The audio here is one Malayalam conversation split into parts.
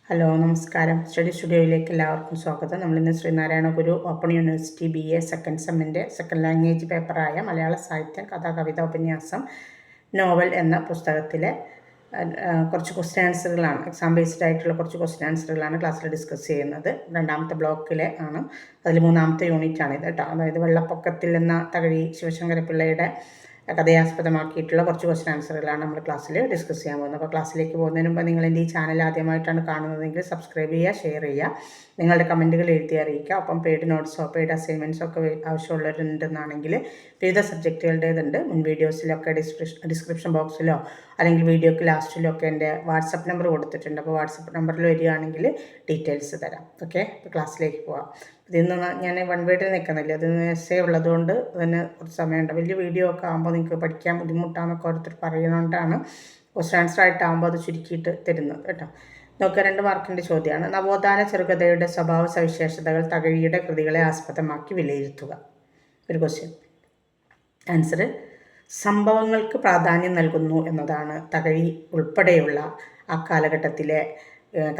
ഹലോ നമസ്കാരം. സ്റ്റഡി സ്റ്റുഡിയോയിലേക്ക് എല്ലാവർക്കും സ്വാഗതം. നമ്മളിന്ന് Sreenarayana Guru open university BA second സെമ്മിൻ്റെ സെക്കൻഡ് ലാംഗ്വേജ് പേപ്പറായ മലയാള സാഹിത്യം കഥാ കവിത ഉപന്യാസം നോവൽ എന്ന പുസ്തകത്തിലെ കുറച്ച് ക്വസ്റ്റ്യൻ ആൻസറുകളാണ്, എക്സാം ബേസ്ഡ് ആയിട്ടുള്ള കുറച്ച് ക്വസ്റ്റ്യൻ ആൻസറുകളാണ് ക്ലാസ്സിൽ ഡിസ്കസ് ചെയ്യുന്നത്. രണ്ടാമത്തെ ബ്ലോക്കിലെ ആണ്, അതിൽ മൂന്നാമത്തെ യൂണിറ്റാണ് ഇത് കേട്ടോ. അതായത് വെള്ളപ്പൊക്കത്തിൽ എന്ന തകഴി ശിവശങ്കരപിള്ളയുടെ കഥയെ ആസ്പദമാക്കിയിട്ടുള്ള കുറച്ച് ക്വസ്റ്റ്യൻ ആൻസറുകളാണ് നമ്മൾ ക്ലാസ്സിൽ ഡിസ്കസ് ചെയ്യാൻ പോകുന്നത്. അപ്പോൾ ക്ലാസ്സിലേക്ക് പോകുന്നതിന് മുമ്പ് നിങ്ങൾ എൻ്റെ ഈ ചാനൽ ആദ്യമായിട്ടാണ് കാണുന്നതെങ്കിൽ സബ്സ്ക്രൈബ് ചെയ്യുക, ഷെയർ ചെയ്യുക, നിങ്ങളുടെ കമൻറ്റുകൾ എഴുതി അറിയിക്കുക. ഒപ്പം പെയ്ഡ് നോട്ട്സോ പെയ്ഡ് അസൈൻമെൻറ്റ്സോ ഒക്കെ ആവശ്യമുള്ളവരുണ്ടെന്നാണെങ്കിൽ വിവിധ സബ്ജക്റ്റുകളുടേതുണ്ട്. മുൻ വീഡിയോസിലൊക്കെ ഡിസ്ക്രിപ്ഷൻ ബോക്സിലോ അല്ലെങ്കിൽ വീഡിയോക്ക് ലാസ്റ്റിലോ ഒക്കെ എൻ്റെ വാട്സപ്പ് നമ്പർ കൊടുത്തിട്ടുണ്ട്. അപ്പോൾ വാട്സപ്പ് നമ്പറിൽ വരികയാണെങ്കിൽ ഡീറ്റെയിൽസ് തരാം. ഓക്കെ, അപ്പോൾ ക്ലാസ്സിലേക്ക് പോവാം. ഇതിന്ന് ഞാൻ വൺ വേർഡിൽ നിൽക്കുന്നില്ല, അതിന് എസ്സേ ഉള്ളതുകൊണ്ട് അതിന് കുറച്ച് സമയമുണ്ട്. വലിയ വീഡിയോ ഒക്കെ ആകുമ്പോൾ നിങ്ങൾക്ക് പഠിക്കാൻ ബുദ്ധിമുട്ടാണെന്നൊക്കെ ഓരോരുത്തർ പറയുന്നതുകൊണ്ടാണ് ക്വസ്റ്റ്യൻ ആൻസർ ആയിട്ടാകുമ്പോൾ അത് ചുരുക്കിയിട്ട് തരുന്നത് കേട്ടോ. നോക്കുക, 2 മാർക്കിൻ്റെ ചോദ്യമാണ്. നവോത്ഥാന ചെറുകഥയുടെ സ്വഭാവ സവിശേഷതകൾ തകഴിയുടെ കൃതികളെ ആസ്പദമാക്കി വിലയിരുത്തുക. ഒരു ക്വസ്റ്റ്യൻ. ആൻസർ: സംഭവങ്ങൾക്ക് പ്രാധാന്യം നൽകുന്നു എന്നതാണ് തകഴി ഉൾപ്പെടെയുള്ള ആ കാലഘട്ടത്തിലെ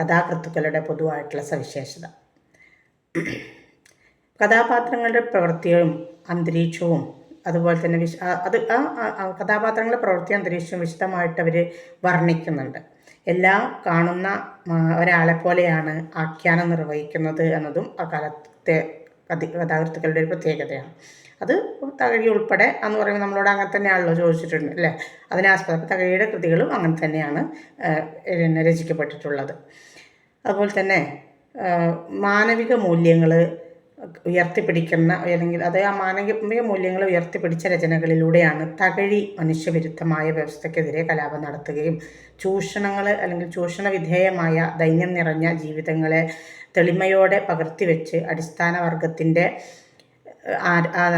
കഥാകൃത്തുക്കളുടെ പൊതുവായിട്ടുള്ള സവിശേഷത. കഥാപാത്രങ്ങളുടെ പ്രവൃത്തിയും അന്തരീക്ഷവും അതുപോലെ തന്നെ കഥാപാത്രങ്ങളുടെ പ്രവൃത്തി അന്തരീക്ഷവും വിശദമായിട്ട് അവർ വർണ്ണിക്കുന്നുണ്ട്. എല്ലാ കാണുന്ന ഒരാളെ പോലെയാണ് ആഖ്യാനം നിർവഹിക്കുന്നത് എന്നതും ആ കാലത്തെ കഥാകൃത്തുക്കളുടെ ഒരു പ്രത്യേകതയാണ്. അത് തകഴി ഉൾപ്പെടെ എന്ന് പറയുമ്പോൾ നമ്മളോട് അങ്ങനെ തന്നെയാണല്ലോ ചോദിച്ചിട്ടുണ്ട് അല്ലേ. അതിനെ ആസ്പദം തകഴിയുടെ കൃതികളും അങ്ങനെ തന്നെയാണ് രചിക്കപ്പെട്ടിട്ടുള്ളത്. അതുപോലെ തന്നെ മാനവിക മൂല്യങ്ങൾ ഉയർത്തിപ്പിടിക്കുന്ന അല്ലെങ്കിൽ അത് ആ മാനവിക മൂല്യങ്ങൾ ഉയർത്തിപ്പിടിച്ച രചനകളിലൂടെയാണ് തകഴി മനുഷ്യവിരുദ്ധമായ വ്യവസ്ഥയ്ക്കെതിരെ കലാപം നടത്തുകയും ചൂഷണങ്ങൾ അല്ലെങ്കിൽ ചൂഷണ വിധേയമായ ദൈന്യം നിറഞ്ഞ ജീവിതങ്ങളെ തെളിമയോടെ പകർത്തിവെച്ച് അടിസ്ഥാന വർഗത്തിൻ്റെ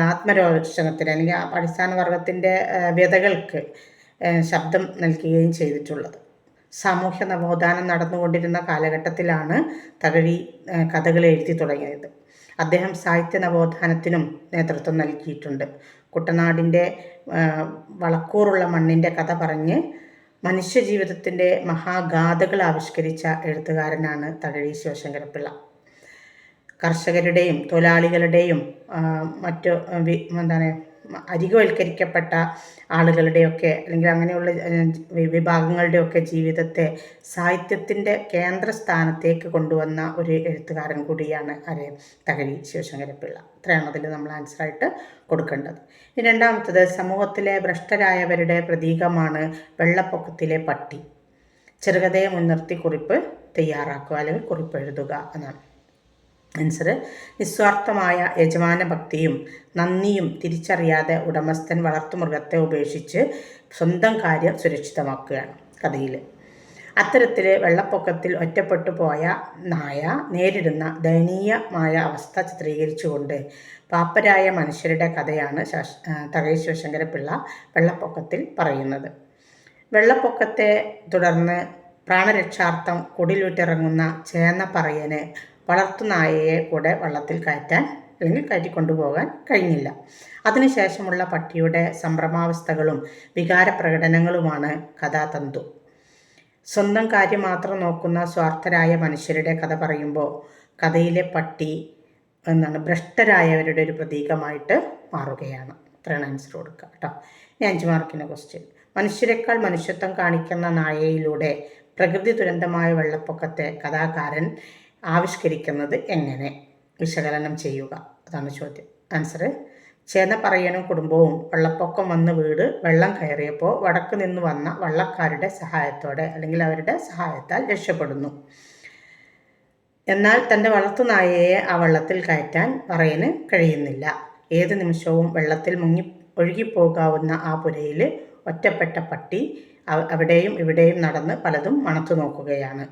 ആത്മരോഷണത്തിന് അല്ലെങ്കിൽ അടിസ്ഥാന വർഗത്തിൻ്റെ വ്യതകൾക്ക് ശബ്ദം നൽകുകയും ചെയ്തിട്ടുള്ളത്. സാമൂഹ്യ നവോത്ഥാനം നടന്നുകൊണ്ടിരുന്ന കാലഘട്ടത്തിലാണ് തകഴി കഥകൾ എഴുതി തുടങ്ങിയത്. അദ്ദേഹം സാഹിത്യ നവോത്ഥാനത്തിനും നേതൃത്വം നൽകിയിട്ടുണ്ട്. കുട്ടനാടിൻ്റെ വളക്കൂറുള്ള മണ്ണിൻ്റെ കഥ പറഞ്ഞ് മനുഷ്യജീവിതത്തിൻ്റെ മഹാഗാഥകൾ ആവിഷ്കരിച്ച എഴുത്തുകാരനാണ് തകഴി ശിവശങ്കരപിള്ള. കർഷകരുടെയും തൊഴിലാളികളുടെയും മറ്റു അരികുവൽക്കരിക്കപ്പെട്ട ആളുകളുടെയൊക്കെ അല്ലെങ്കിൽ അങ്ങനെയുള്ള വിഭാഗങ്ങളുടെയൊക്കെ ജീവിതത്തെ സാഹിത്യത്തിൻ്റെ കേന്ദ്രസ്ഥാനത്തേക്ക് കൊണ്ടുവന്ന ഒരു എഴുത്തുകാരൻ കൂടിയാണ് തകഴി ശിവശങ്കരപിള്ള. ഇത്രയാണ് അതിൽ നമ്മൾ ആൻസറായിട്ട് കൊടുക്കേണ്ടത്. ഇനി രണ്ടാമത്തത്, സമൂഹത്തിലെ ഭ്രഷ്ടരായവരുടെ പ്രതീകമാണ് വെള്ളപ്പൊക്കത്തിലെ പട്ടി. ചെറുകഥയെ മുൻനിർത്തി കുറിപ്പ് തയ്യാറാക്കുക അല്ലെങ്കിൽ കുറിപ്പ് എഴുതുക എന്നാണ്. ആൻസർ: നിസ്വാർത്ഥമായ യജമാന ഭക്തിയും നന്ദിയും തിരിച്ചറിയാതെ ഉടമസ്ഥൻ വളർത്തുമൃഗത്തെ ഉപേക്ഷിച്ച് സ്വന്തം കാര്യം സുരക്ഷിതമാക്കുകയാണ് കഥയിൽ. അത്തരത്തിൽ വെള്ളപ്പൊക്കത്തിൽ ഒറ്റപ്പെട്ടു പോയ നായ നേരിടുന്ന ദയനീയമായ അവസ്ഥ ചിത്രീകരിച്ചുകൊണ്ട് പാപ്പരായ മനുഷ്യരുടെ കഥയാണ് തകഴി ശിവശങ്കരപിള്ള വെള്ളപ്പൊക്കത്തിൽ പറയുന്നത്. വെള്ളപ്പൊക്കത്തെ തുടർന്ന് പ്രാണരക്ഷാർത്ഥം കുടിലുറ്റിറങ്ങുന്ന ചേന്നപ്പറയന് വളർത്തുനായയെ കൂടെ വള്ളത്തിൽ കയറ്റാൻ അല്ലെങ്കിൽ കയറ്റിക്കൊണ്ടുപോകാൻ കഴിഞ്ഞില്ല. അതിനുശേഷമുള്ള പട്ടിയുടെ സംഭ്രമാവസ്ഥകളും വികാരപ്രകടനങ്ങളുമാണ് കഥാതന്തു. സ്വന്തം കാര്യം മാത്രം നോക്കുന്ന സ്വാർത്ഥരായ മനുഷ്യരുടെ കഥ പറയുമ്പോൾ കഥയിലെ പട്ടി ഭ്രഷ്ടരായവരുടെ ഒരു പ്രതീകമായിട്ട് മാറുകയാണ്. ഇത്രയാണ് ആൻസർ കൊടുക്കുക കേട്ടോ. ഇനി 5 മാർക്കിൻ്റെ ക്വസ്റ്റ്യൻ. മനുഷ്യരെക്കാൾ മനുഷ്യത്വം കാണിക്കുന്ന നായയിലൂടെ പ്രകൃതി ദുരന്തമായ വെള്ളപ്പൊക്കത്തെ കഥാകാരൻ ആവിഷ്കരിക്കുന്നത് എങ്ങനെ? വിശകലനം ചെയ്യുക. അതാണ് ചോദ്യം. ആൻസർ: ചേന്നപ്പറയനും കുടുംബവും വെള്ളപ്പൊക്കം വന്ന് വീട് വെള്ളം കയറിയപ്പോൾ വടക്ക് നിന്ന് വന്ന വള്ളക്കാരുടെ സഹായത്തോടെ അല്ലെങ്കിൽ അവരുടെ സഹായത്താൽ രക്ഷപ്പെടുന്നു. എന്നാൽ തൻ്റെ വളർത്തുനായയെ ആ വള്ളത്തിൽ കയറ്റാൻ പറയന് കഴിയുന്നില്ല. ഏത് നിമിഷവും വെള്ളത്തിൽ ഒഴുകിപ്പോകാവുന്ന ആ പുരയിൽ ഒറ്റപ്പെട്ട പട്ടി അവിടെയും ഇവിടെയും നടന്ന് പലതും മണത്തു നോക്കുകയാണ്.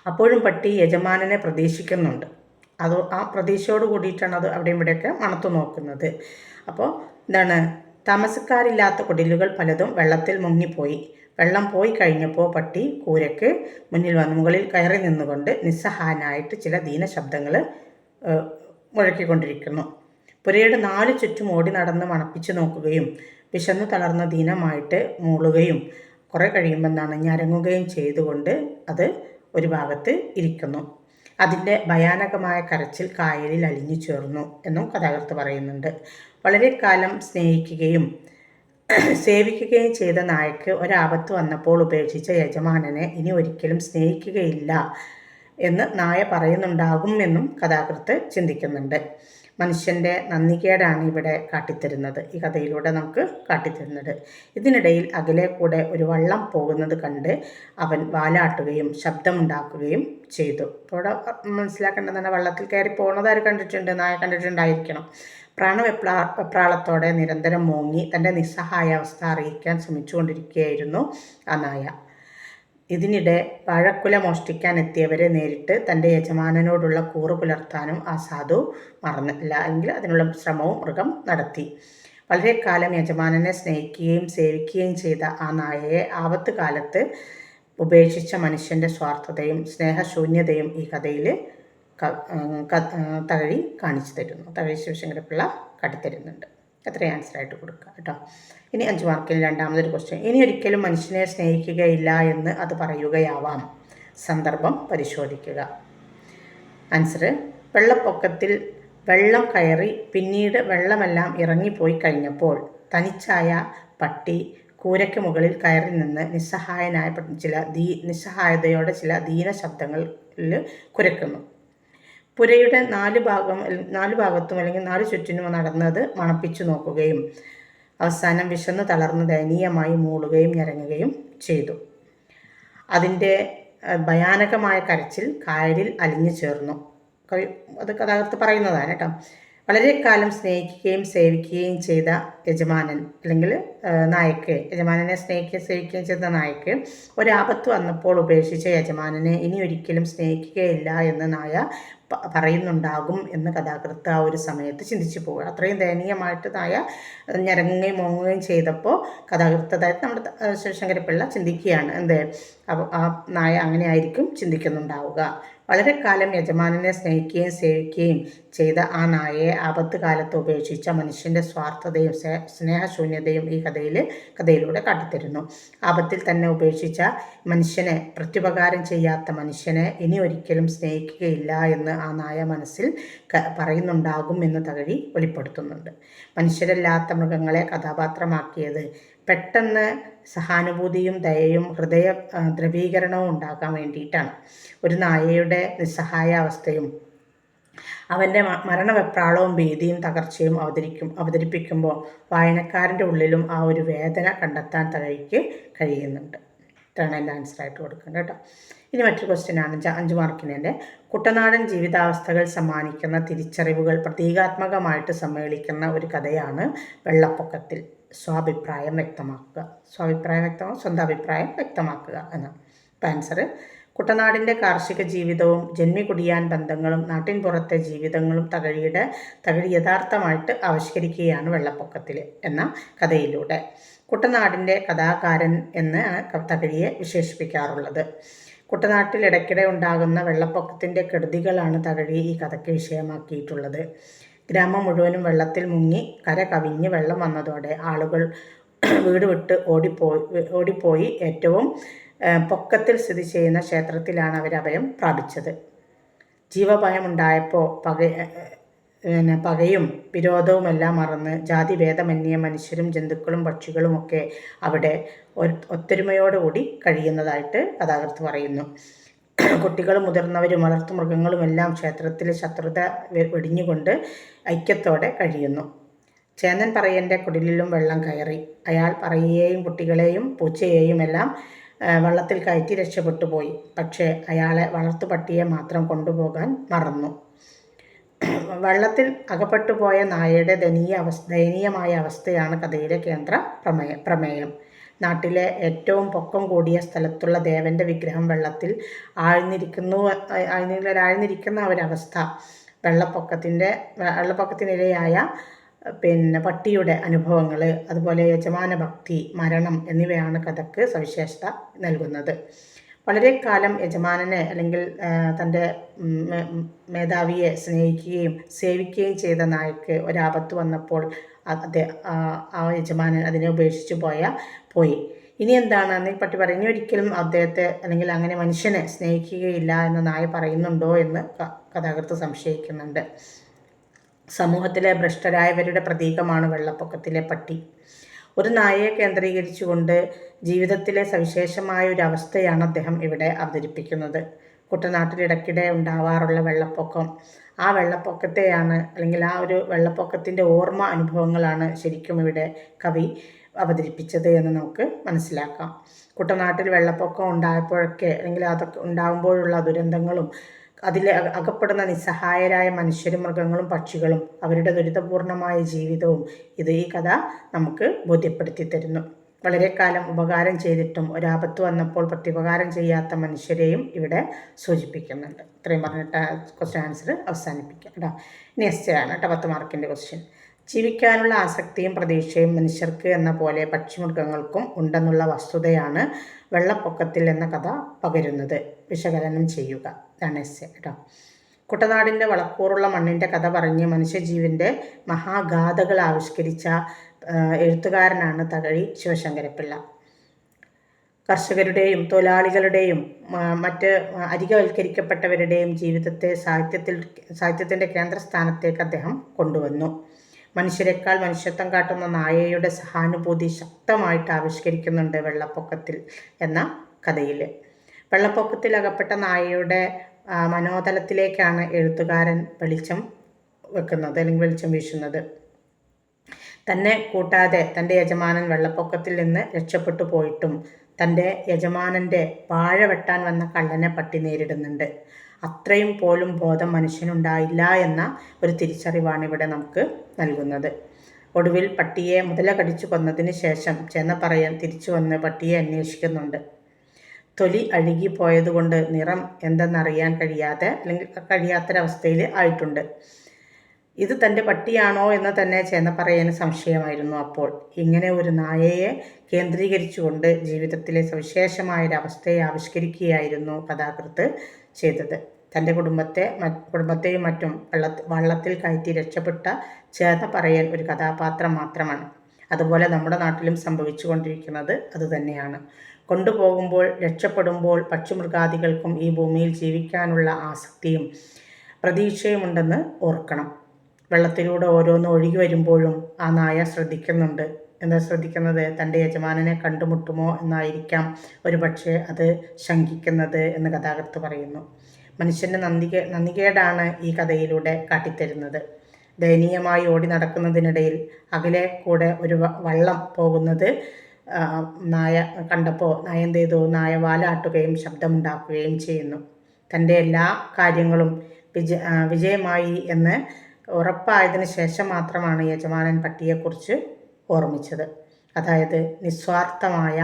അപ്പോഴും പട്ടി യജമാനനെ പ്രതീക്ഷിക്കുന്നുണ്ട്. അത് ആ പ്രതീക്ഷയോട് കൂടിയിട്ടാണ് അത് അവിടെയും ഇവിടെയൊക്കെ മണത്തു നോക്കുന്നത്. അപ്പോൾ താമസക്കാരില്ലാത്ത കുടിലുകൾ പലതും വെള്ളത്തിൽ മുങ്ങിപ്പോയി. വെള്ളം പോയി കഴിഞ്ഞപ്പോൾ പട്ടി കൂരയ്ക്ക് മുന്നിൽ വന്ന് മുകളിൽ കയറി നിന്നുകൊണ്ട് നിസ്സഹായനായിട്ട് ചില ദീനശബ്ദങ്ങൾ മുഴക്കിക്കൊണ്ടിരിക്കുന്നു. പുരയുടെ 4 ചുറ്റും ഓടി നടന്ന് മണപ്പിച്ച് നോക്കുകയും വിശന്നു തളർന്ന ദീനമായിട്ട് മൂളുകയും കുറേ കഴിയുമ്പോൾ ഞരങ്ങുകയും ചെയ്തുകൊണ്ട് അത് ഒരു ഭാഗത്ത് ഇരിക്കുന്നു. അതിൻ്റെ ഭയാനകമായ കരച്ചിൽ കായലിൽ അലിഞ്ഞു ചേർന്നു എന്നും കഥാകൃത്ത് പറയുന്നുണ്ട്. വളരെ കാലം സ്നേഹിക്കുകയും സേവിക്കുകയും ചെയ്ത നായക്ക് ഒരാപത്ത് വന്നപ്പോൾ ഉപേക്ഷിച്ച യജമാനനെ ഇനി ഒരിക്കലും സ്നേഹിക്കുകയില്ല എന്ന് നായ പറയുന്നുണ്ടാകും എന്നും കഥാകൃത്ത് ചിന്തിക്കുന്നുണ്ട്. മനുഷ്യൻ്റെ നന്ദികേടാണ് ഇവിടെ കാട്ടിത്തരുന്നത്, ഈ കഥയിലൂടെ നമുക്ക് കാട്ടിത്തരുന്നത്. ഇതിനിടയിൽ അകലെ കൂടെ ഒരു വള്ളം പോകുന്നത് കണ്ട് അവൻ വാലാട്ടുകയും ശബ്ദമുണ്ടാക്കുകയും ചെയ്തു. ഇവിടെ മനസ്സിലാക്കേണ്ടതാണ്, വള്ളത്തിൽ കയറി പോകുന്നത് ആര് കണ്ടിട്ടുണ്ട്? നായ കണ്ടിട്ടുണ്ടായിരിക്കണം. പ്രാണവെപ്രാളത്തോടെ നിരന്തരം മോങ്ങി തൻ്റെ നിസ്സഹായാവസ്ഥ അറിയിക്കാൻ ശ്രമിച്ചുകൊണ്ടിരിക്കുകയായിരുന്നു ആ നായ. ഇതിനിടെ വാഴക്കുല മോഷ്ടിക്കാൻ എത്തിയവരെ നേരിട്ട് തൻ്റെ യജമാനനോടുള്ള കൂറ് പുലർത്താനും ആ സാധു മറന്നില്ല, അല്ലെങ്കിൽ അതിനുള്ള ശ്രമവും മൃഗം നടത്തി. വളരെ കാലം യജമാനനെ സ്നേഹിക്കുകയും സേവിക്കുകയും ചെയ്ത ആ നായയെ ആപത്ത് കാലത്ത് ഉപേക്ഷിച്ച മനുഷ്യൻ്റെ സ്വാർത്ഥതയും സ്നേഹശൂന്യതയും ഈ കഥയിൽ തകഴി കാണിച്ചു തരുന്നു. തകഴി ശിവശങ്കരപ്പിള്ള കാട്ടിത്തരുന്നുണ്ട്. അത്രയും ആൻസറായിട്ട് കൊടുക്കുക കേട്ടോ. ഇനി 5 മാർക്കിന് രണ്ടാമതൊരു ക്വസ്റ്റ്യൻ. ഇനി ഒരിക്കലും മനുഷ്യനെ സ്നേഹിക്കുകയില്ല എന്ന് അത് പറയുകയാവാം. സന്ദർഭം പരിശോധിക്കുക. ആൻസർ: വെള്ളപ്പൊക്കത്തിൽ വെള്ളം കയറി പിന്നീട് വെള്ളമെല്ലാം ഇറങ്ങിപ്പോയി കഴിഞ്ഞപ്പോൾ തനിച്ചായ പട്ടി കൂരയ്ക്ക് മുകളിൽ കയറി നിന്ന് നിസ്സഹായതയോടെ ചില ദീന ശബ്ദങ്ങളിൽ കുരയ്ക്കുന്നു. പുരയുടെ 4 ഭാഗത്തും അല്ലെങ്കിൽ 4 ചുറ്റിനും നടന്നത് മണപ്പിച്ചു നോക്കുകയും അവസാനം വിശന്ന് തളർന്ന് ദയനീയമായി മൂളുകയും ഞരങ്ങുകയും ചെയ്തു. അതിൻ്റെ ഭയാനകമായ കരച്ചിൽ കായലിൽ അലിഞ്ഞു ചേർന്നു. അത് കഥാകൃത്ത് പറയുന്നതാണ് കേട്ടോ. വളരെ കാലം സ്നേഹിക്കുകയും സേവിക്കുകയും ചെയ്ത യജമാനൻ അല്ലെങ്കിൽ നായക്ക്, യജമാനനെ സ്നേഹിക്കുകയും സേവിക്കുകയും ചെയ്ത നായക്ക് ഒരാപത്ത് വന്നപ്പോൾ ഉപേക്ഷിച്ച യജമാനനെ ഇനി ഒരിക്കലും സ്നേഹിക്കുകയില്ല എന്ന് നായ പറയുന്നുണ്ടാകും എന്ന് കഥാകൃത്ത് ആ ഒരു സമയത്ത് ചിന്തിച്ചു പോകുക. അത്രയും ദയനീയമായിട്ട് നായ ഞരങ്ങുകയും മോങ്ങുകയും ചെയ്തപ്പോൾ കഥാകൃത്ത്, അതായത് നമ്മുടെ ശിവശങ്കരപ്പിള്ള ചിന്തിക്കുകയാണ്, ആ നായ അങ്ങനെ ആയിരിക്കും ചിന്തിക്കുന്നുണ്ടാവുക. വളരെ കാലം യജമാനനെ സ്നേഹിക്കുകയും സേവിക്കുകയും ചെയ്ത ആ നായയെ ആപത്ത് കാലത്ത് ഉപേക്ഷിച്ച മനുഷ്യൻ്റെ സ്വാർത്ഥതയും സ്നേഹശൂന്യതയും ഈ കഥയിലൂടെ കാട്ടിത്തരുന്നു. ആപത്തിൽ തന്നെ ഉപേക്ഷിച്ച മനുഷ്യനെ, പ്രത്യുപകാരം ചെയ്യാത്ത മനുഷ്യനെ ഇനി ഒരിക്കലും സ്നേഹിക്കുകയില്ല എന്ന് ആ നായ മനസ്സിൽ പറയുന്നുണ്ടാകും എന്ന് തകഴി വെളിപ്പെടുത്തുന്നുണ്ട്. മനുഷ്യരല്ലാത്ത മൃഗങ്ങളെ കഥാപാത്രമാക്കിയത് പെട്ടെന്ന് സഹാനുഭൂതിയും ദയയും ഹൃദയ ദ്രവീകരണവും ഉണ്ടാക്കാൻ വേണ്ടിയിട്ടാണ്. ഒരു നായയുടെ നിസ്സഹായ അവസ്ഥയും അവൻ്റെ മരണവെപ്രാളവും ഭീതിയും തകർച്ചയും അവതരിപ്പിക്കുമ്പോൾ വായനക്കാരൻ്റെ ഉള്ളിലും ആ ഒരു വേദന കണ്ടെത്താൻ തകഴിക്ക് കഴിയുന്നുണ്ട്. ഇതാണ് എൻ്റെ ആൻസറായിട്ട് കൊടുക്കുന്നത് കേട്ടോ. ഇനി മറ്റൊരു ക്വസ്റ്റ്യനാണ് 5 മാർക്കിൻ്റെ. കുട്ടനാടൻ ജീവിതാവസ്ഥകൾ സമ്മാനിക്കുന്ന തിരിച്ചറിവുകൾ പ്രതീകാത്മകമായിട്ട് സമ്മേളിക്കുന്ന ഒരു കഥയാണ് വെള്ളപ്പൊക്കത്തിൽ. സ്വന്തം അഭിപ്രായം വ്യക്തമാക്കുക എന്നാണ്. അപ്പം ആൻസർ: കുട്ടനാടിൻ്റെ കാർഷിക ജീവിതവും ജന്മികുടിയാൻ ബന്ധങ്ങളും നാട്ടിൻപുറത്തെ ജീവിതങ്ങളും തകഴി യഥാർത്ഥമായിട്ട് ആവിഷ്കരിക്കുകയാണ് വെള്ളപ്പൊക്കത്തിൽ എന്ന കഥയിലൂടെ. കുട്ടനാടിൻ്റെ കഥാകാരൻ എന്ന് തകഴിയെ വിശേഷിപ്പിക്കാറുള്ളത്. കുട്ടനാട്ടിൽ ഇടയ്ക്കിടെ ഉണ്ടാകുന്ന വെള്ളപ്പൊക്കത്തിൻ്റെ കെടുതികളാണ് തകഴി ഈ കഥയ്ക്ക് വിഷയമാക്കിയിട്ടുള്ളത്. ഗ്രാമം മുഴുവനും വെള്ളത്തിൽ മുങ്ങി കര കവിഞ്ഞ് വെള്ളം വന്നതോടെ ആളുകൾ വീട് വിട്ട് ഓടിപ്പോയി ഏറ്റവും പൊക്കത്തിൽ സ്ഥിതി ചെയ്യുന്ന ക്ഷേത്രത്തിലാണ് അവർ അഭയം പ്രാപിച്ചത്. ജീവഭയമുണ്ടായപ്പോൾ പകയും വിരോധവുമെല്ലാം മറന്ന് ജാതിഭേദമന്യേ മനുഷ്യരും ജന്തുക്കളും പക്ഷികളുമൊക്കെ അവിടെ ഒത്തൊരുമയോടുകൂടി കഴിയുന്നതായിട്ട് കഥാകൃത്ത് പറയുന്നു. കുട്ടികളും മുതിർന്നവരും വളർത്തുമൃഗങ്ങളുമെല്ലാം ക്ഷേത്രത്തിൽ ശത്രുത വെടിഞ്ഞുകൊണ്ട് ഐക്യത്തോടെ കഴിയുന്നു. ചേന്നൻ പറയൻ്റെ കുടിലിലും വെള്ളം കയറി. അയാൾ പറയെയും കുട്ടികളെയും പൂച്ചയെയും എല്ലാം വള്ളത്തിൽ കയറ്റി രക്ഷപ്പെട്ടു പോയി. പക്ഷേ അയാളെ വളർത്തുപട്ടിയെ മാത്രം കൊണ്ടുപോകാൻ മറന്നു. വള്ളത്തിൽ അകപ്പെട്ടു പോയ നായയുടെ ദയനീയമായ അവസ്ഥയാണ് കഥയിലെ കേന്ദ്ര പ്രമേയം. നാട്ടിലെ ഏറ്റവും പൊക്കം കൂടിയ സ്ഥലത്തുള്ള ദേവൻ്റെ വിഗ്രഹം വെള്ളത്തിൽ ആഴ്ന്നിരിക്കുന്ന ഒരവസ്ഥ, വെള്ളപ്പൊക്കത്തിനിരയായ പട്ടിയുടെ അനുഭവങ്ങൾ, അതുപോലെ യജമാന ഭക്തി, മരണം എന്നിവയാണ് കഥയ്ക്ക് സവിശേഷത നൽകുന്നത്. വളരെ കാലം യജമാനനെ അല്ലെങ്കിൽ തൻ്റെ മേധാവിയെ സ്നേഹിക്കുകയും സേവിക്കുകയും ചെയ്ത നായക്ക് ഒരാപത്ത് വന്നപ്പോൾ ആ യജമാനൻ അതിനെ ഉപേക്ഷിച്ച് പോയി. ഇനി എന്താണ് ഈ പട്ടി പറയും, ഇനി ഒരിക്കലും അദ്ദേഹത്തെ അല്ലെങ്കിൽ അങ്ങനെ മനുഷ്യനെ സ്നേഹിക്കുകയില്ല എന്ന് നായ പറയുന്നുണ്ടോ എന്ന് കഥാകൃത്ത് സംശയിക്കുന്നുണ്ട്. സമൂഹത്തിലെ ഭ്രഷ്ടരായവരുടെ പ്രതീകമാണ് വെള്ളപ്പൊക്കത്തിലെ പട്ടി. ഒരു നായയെ കേന്ദ്രീകരിച്ചുകൊണ്ട് ജീവിതത്തിലെ സവിശേഷമായ ഒരു അവസ്ഥയാണ് അദ്ദേഹം ഇവിടെ അവതരിപ്പിക്കുന്നത്. കുട്ടനാട്ടിലിടയ്ക്കിടെ ഉണ്ടാവാറുള്ള വെള്ളപ്പൊക്കം, ആ വെള്ളപ്പൊക്കത്തെയാണ് അല്ലെങ്കിൽ ആ ഒരു വെള്ളപ്പൊക്കത്തിൻ്റെ ഓർമ്മ അനുഭവങ്ങളാണ് ശരിക്കും ഇവിടെ കവി അവതരിപ്പിച്ചത് എന്ന് നമുക്ക് മനസ്സിലാക്കാം. കുട്ടനാട്ടിൽ വെള്ളപ്പൊക്കം ഉണ്ടായപ്പോഴൊക്കെ അല്ലെങ്കിൽ അതൊക്കെ ഉണ്ടാകുമ്പോഴുള്ള ദുരന്തങ്ങളും അതിൽ അകപ്പെടുന്ന നിസ്സഹായരായ മനുഷ്യരും മൃഗങ്ങളും പക്ഷികളും അവരുടെ ദുരിതപൂർണമായ ജീവിതവും ഈ കഥ നമുക്ക് ബോധ്യപ്പെടുത്തി തരുന്നു. വളരെ കാലം ഉപകാരം ചെയ്തിട്ടും ഒരാപത്ത് വന്നപ്പോൾ പ്രത്യുപകാരം ചെയ്യാത്ത മനുഷ്യരെയും ഇവിടെ സൂചിപ്പിക്കുന്നുണ്ട്. ഇത്രയും പറഞ്ഞിട്ട് ക്വസ്റ്റ്യൻ ആൻസർ അവസാനിപ്പിക്കാം കേട്ടോ. നെക്സ്റ്റ് ആണ് കേട്ടോ 10 മാർക്കിൻ്റെ ക്വസ്റ്റ്യൻ. ജീവിക്കാനുള്ള ആസക്തിയും പ്രതീക്ഷയും മനുഷ്യർക്ക് എന്ന പോലെ പക്ഷിമൃഗങ്ങൾക്കും ഉണ്ടെന്നുള്ള വസ്തുതയാണ് വെള്ളപ്പൊക്കത്തിൽ എന്ന കഥ പകരുന്നത്. വിശകലനം ചെയ്യുക. ഇതാണ് എസ്സേ കേട്ടോ. കുട്ടനാടിൻ്റെ വളക്കൂറുള്ള മണ്ണിൻ്റെ കഥ പറഞ്ഞ് മനുഷ്യജീവൻ്റെ മഹാഗാഥകൾ ആവിഷ്കരിച്ച എഴുത്തുകാരനാണ് തകഴി ശിവശങ്കരപ്പിള്ള. കർഷകരുടെയും തൊഴിലാളികളുടെയും മറ്റ് അരികവൽക്കരിക്കപ്പെട്ടവരുടെയും ജീവിതത്തെ സാഹിത്യത്തിൻ്റെ കേന്ദ്രസ്ഥാനത്തേക്ക് അദ്ദേഹം കൊണ്ടുവന്നു. മനുഷ്യരെക്കാൾ മനുഷ്യത്വം കാട്ടുന്ന നായയുടെ സഹാനുഭൂതി ശക്തമായിട്ട് ആവിഷ്കരിക്കുന്നുണ്ട് വെള്ളപ്പൊക്കത്തിൽ എന്ന കഥയിൽ. വെള്ളപ്പൊക്കത്തിൽ അകപ്പെട്ട നായയുടെ മനോതലത്തിലേക്കാണ് എഴുത്തുകാരൻ വെളിച്ചം വെക്കുന്നത് അല്ലെങ്കിൽ വെളിച്ചം വീശുന്നത്. തന്നെ കൂട്ടാതെ തൻ്റെ യജമാനൻ വെള്ളപ്പൊക്കത്തിൽ നിന്ന് രക്ഷപ്പെട്ടു പോയിട്ടും തൻ്റെ യജമാനൻ്റെ വാഴ വെട്ടാൻ വന്ന കള്ളനെ പട്ടി നേരിടുന്നുണ്ട്. അത്രയും പോലും ബോധം മനുഷ്യനുണ്ടായില്ല എന്ന ഒരു തിരിച്ചറിവാണ് ഇവിടെ നമുക്ക് നൽകുന്നത്. ഒടുവിൽ പട്ടിയെ മുതല കടിച്ചു കൊന്നതിന് ശേഷം ചെന്നപ്പറയൻ തിരിച്ചു വന്ന് പട്ടിയെ അന്വേഷിക്കുന്നുണ്ട്. തൊലി അഴുകിപ്പോയതുകൊണ്ട് നിറം എന്തെന്നറിയാൻ കഴിയാത്തൊരവസ്ഥയിൽ ആയിട്ടുണ്ട്. ഇത് തൻ്റെ പട്ടിയാണോ എന്ന് തന്നെ ചെന്നപ്പറയന് സംശയമായിരുന്നു. അപ്പോൾ ഇങ്ങനെ ഒരു നായയെ കേന്ദ്രീകരിച്ചുകൊണ്ട് ജീവിതത്തിലെ സവിശേഷമായൊരവസ്ഥയെ ആവിഷ്കരിക്കുകയായിരുന്നു കഥാകൃത്ത് ചെയ്തത്. തൻ്റെ കുടുംബത്തെയും മറ്റും വള്ളത്തിൽ കയറ്റി രക്ഷപ്പെട്ട ചേതപ്പറയൻ ഒരു കഥാപാത്രം മാത്രമാണ്. അതുപോലെ നമ്മുടെ നാട്ടിലും സംഭവിച്ചു കൊണ്ടിരിക്കുന്നത് അതുതന്നെയാണ്. കൊണ്ടുപോകുമ്പോൾ രക്ഷപ്പെടുമ്പോൾ പക്ഷിമൃഗാദികൾക്കും ഈ ഭൂമിയിൽ ജീവിക്കാനുള്ള ആസക്തിയും പ്രതീക്ഷയുമുണ്ടെന്ന് ഓർക്കണം. വെള്ളത്തിലൂടെ ഓരോന്ന് ഒഴുകി വരുമ്പോഴും ആ നായ ശ്രദ്ധിക്കുന്നുണ്ട്. എന്താ ശ്രദ്ധിക്കുന്നത്? തൻ്റെ യജമാനനെ കണ്ടുമുട്ടുമോ എന്നായിരിക്കാം ഒരു പക്ഷേ അത് ശങ്കിക്കുന്നത് എന്ന് കഥാകൃത്ത് പറയുന്നു. മനുഷ്യൻ്റെ നന്ദികേടാണ് ഈ കഥയിലൂടെ കാട്ടിത്തരുന്നത്. ദയനീയമായി ഓടി നടക്കുന്നതിനിടയിൽ അകലെ കൂടെ ഒരു വള്ളം പോകുന്നത് നായ കണ്ടപ്പോൾ നായ എന്ത് ചെയ്തു? നായ വാലാട്ടുകയും ശബ്ദമുണ്ടാക്കുകയും ചെയ്യുന്നു. തൻ്റെ എല്ലാ കാര്യങ്ങളും വിജയമായി എന്ന് ഉറപ്പായതിന് ശേഷം മാത്രമാണ് യജമാനൻ പട്ടിയെക്കുറിച്ച് ഓർമ്മിച്ചത്. അതായത് നിസ്വാർത്ഥമായ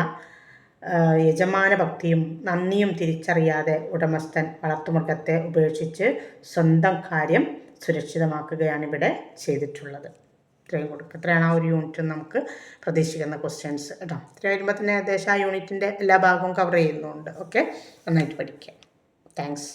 യജമാന ഭക്തിയും നന്ദിയും തിരിച്ചറിയാതെ ഉടമസ്ഥൻ വളർത്തുമൃഗത്തെ ഉപേക്ഷിച്ച് സ്വന്തം കാര്യം സുരക്ഷിതമാക്കുകയാണ് ഇവിടെ ചെയ്തിട്ടുള്ളത്. ഇത്രയാണ് ആ ഒരു യൂണിറ്റ് നമുക്ക് പ്രതീക്ഷിക്കുന്ന ക്വസ്റ്റ്യൻസ് കേട്ടോ. ഇത്ര വരുമ്പോൾ തന്നെ ഏകദേശം ആ യൂണിറ്റിൻ്റെ എല്ലാ ഭാഗവും കവർ ചെയ്യുന്നുണ്ട്. ഓക്കെ, നന്നായിട്ട് പഠിക്കുക. താങ്ക്സ്.